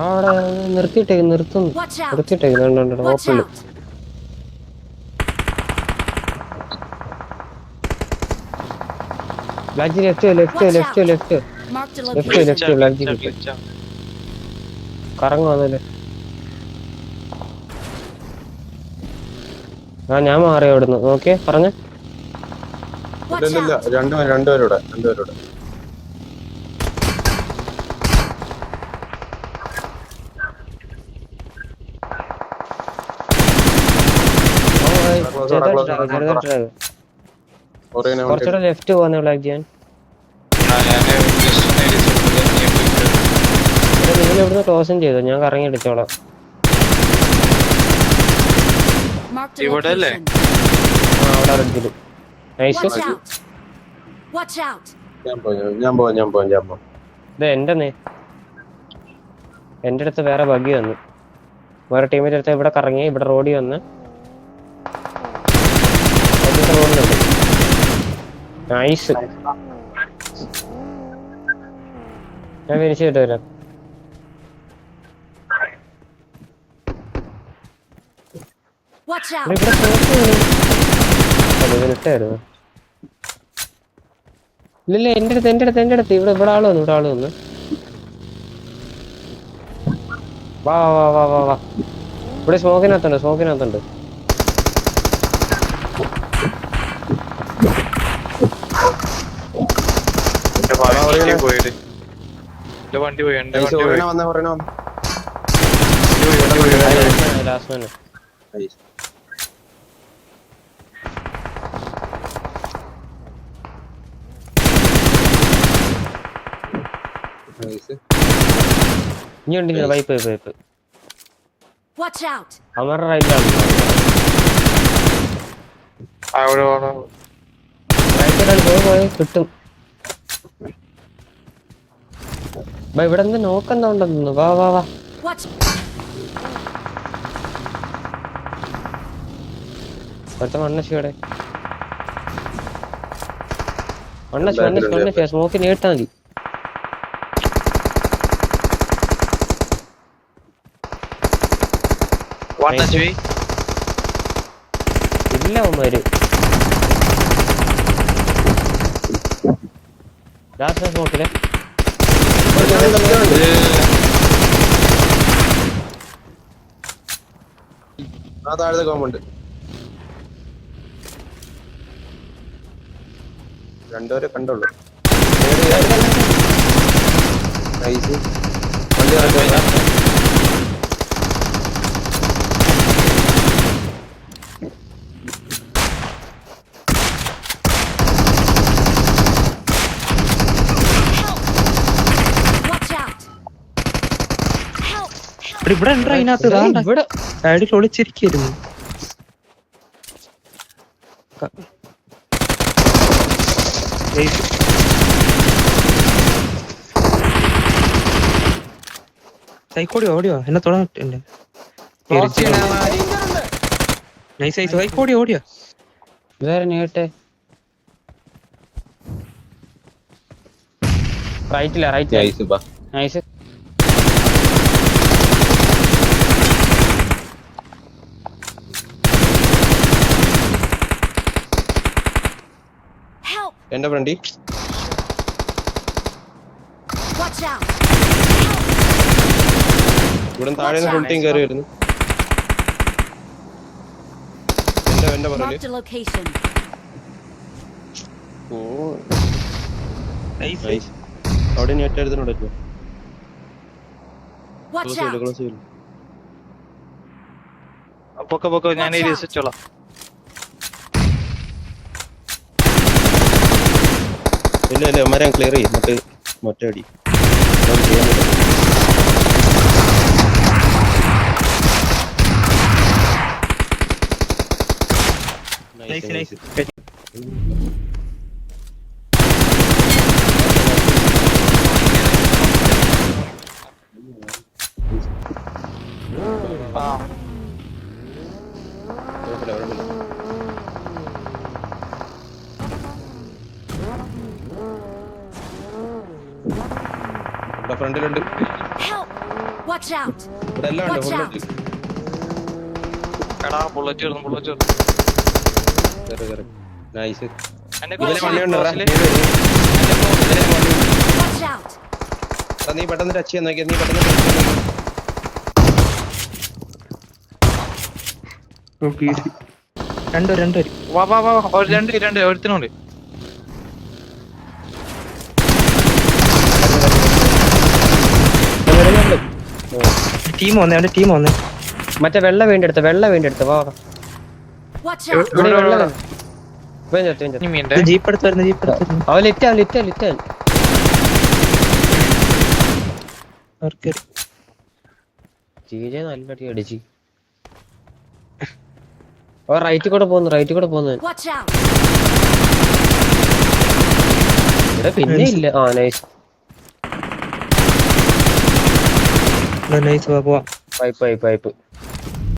അവിടെ നിർത്തിയിട്ടേക്ക് നിർത്തുന്നു. നിർത്തിയിട്ടേക്ക് ഓപ്പണില്. ബ്ലാക്ക് ലെഫ്റ്റ് ബ്ലാക്ക് കറങ്ങുവാന്നല്ലേ. ഞാൻ മാറി അവിടുന്ന്. ഓക്കെ പറഞ്ഞ രണ്ടുപേരൂടെ കുറച്ചുകൂടെ ലെഫ്റ്റ് പോകുന്ന ബ്ലാക്ക് ചെയ്യാൻ. നിങ്ങൾ ഇവിടുന്ന് ക്ലോസും ചെയ്തോ, ഞാൻ കറങ്ങി അടിച്ചോളാം. ഇവിടെ അല്ലേ? അവിടെ റെഡില്. നൈസ്. ഞാൻ പോവാം. എന്റെ അടുത്ത് വേറെ ബഗ്ഗി വന്നു. വേറെ ടീമിന്റെ അടുത്ത് ഇവിടെ കറങ്ങി, ഇവിടെ റോഡിൽ വന്ന് റോഡിലുണ്ട്. നൈസ്. ഞാൻ ഫിനിഷ് ചെയ്തിട്ട് വരാം. ഇല്ല എന്റെ അടുത്ത് ഇവിടെ ആള് വന്നു. വാ ഇവിടെ സ്മോക്കിനകത്തുണ്ട്. വണ്ടി പോയി. ഇനി വൈപ്പ് അവരുടെ റൈറ്റിലാണ്. പോയി കിട്ടും. ഇവിടെ നിന്ന് നോക്കുന്നുണ്ടെന്നു. വാ മണ്ണശിയുടെ സ്മോക്കിന് കേട്ടാ മതി. ഇല്ല അവന്മാര് സ്മോക്കില് താഴത്തെ കോമ്പുണ്ട്. രണ്ടുപേരെ കണ്ടുള്ളൂ. നൈസ്. ഇവിടെ ഉണ്ടോ അതിനകത്ത്? സൈഡിൽ ഒളിച്ചിരിക്കുന്നു. ഓടിയോ എന്നെ തുടങ്ങിട്ടുണ്ട്. ഓടിയോ റൈറ്റില്ല. നൈസ്. എന്റെ ഫ്രണ്ടി ഇവിടെ താഴെ ഫുൾ ടീം കയറി വരുന്നു. എന്റെ പുറകില്. അവിടെ നെറ്റ് എടുത്തിട്ടുണ്ടല്ലോ. പൊക്ക ഞാൻ രസിച്ചോളാം. ഇല്ല മരം ക്ലിയർ ചെയ്യും. മറ്റടി ഫ്രണ്ടിലുണ്ട്. Watch out! ഇവിടെ എല്ലാം ഉണ്ട് Watch out! എടാ ബുള്ളറ്റ് വരുന്നു ബുള്ളറ്റ് വരുന്നു. നൈസ്. എന്റെ ഇതിലെ വണ്ടി ഉണ്ട് Watch out! നീ പെട്ടെന്ന് ടച്ച് ചെയ്യാൻ നോക്കിയാ നീ പെട്ടെന്ന് touch ചെയ്യാൻ നോക്കിയേ. രണ്ട് വാ വാ വാ ഒരു രണ്ട് ഒരുത്തിനുണ്ട്. ടീം വന്നേ അവന്റെ ടീം വന്നേ. മറ്റേ വെള്ള വേണ്ടി എടുത്ത് വാ വാ. Watch out! ഇവിടെ വെള്ള വേണ്ട. ഇവൻ ചത്തു, ഇവൻ ചത്തു. ഇനി മീൻ്റെ ജീപ്പ് എടുത്ത് വരുന്നു അവൻ ലിറ്റ് ജീജെ നല്ല അടി അടിച്ച്. അവൻ റൈറ്റ് കൂടെ പോകുന്നു Watch out! ഇവിടെ പിന്നെ ഇല്ല. ആ നൈസ്. നൈസ് പോവാ. പൈപ്പ്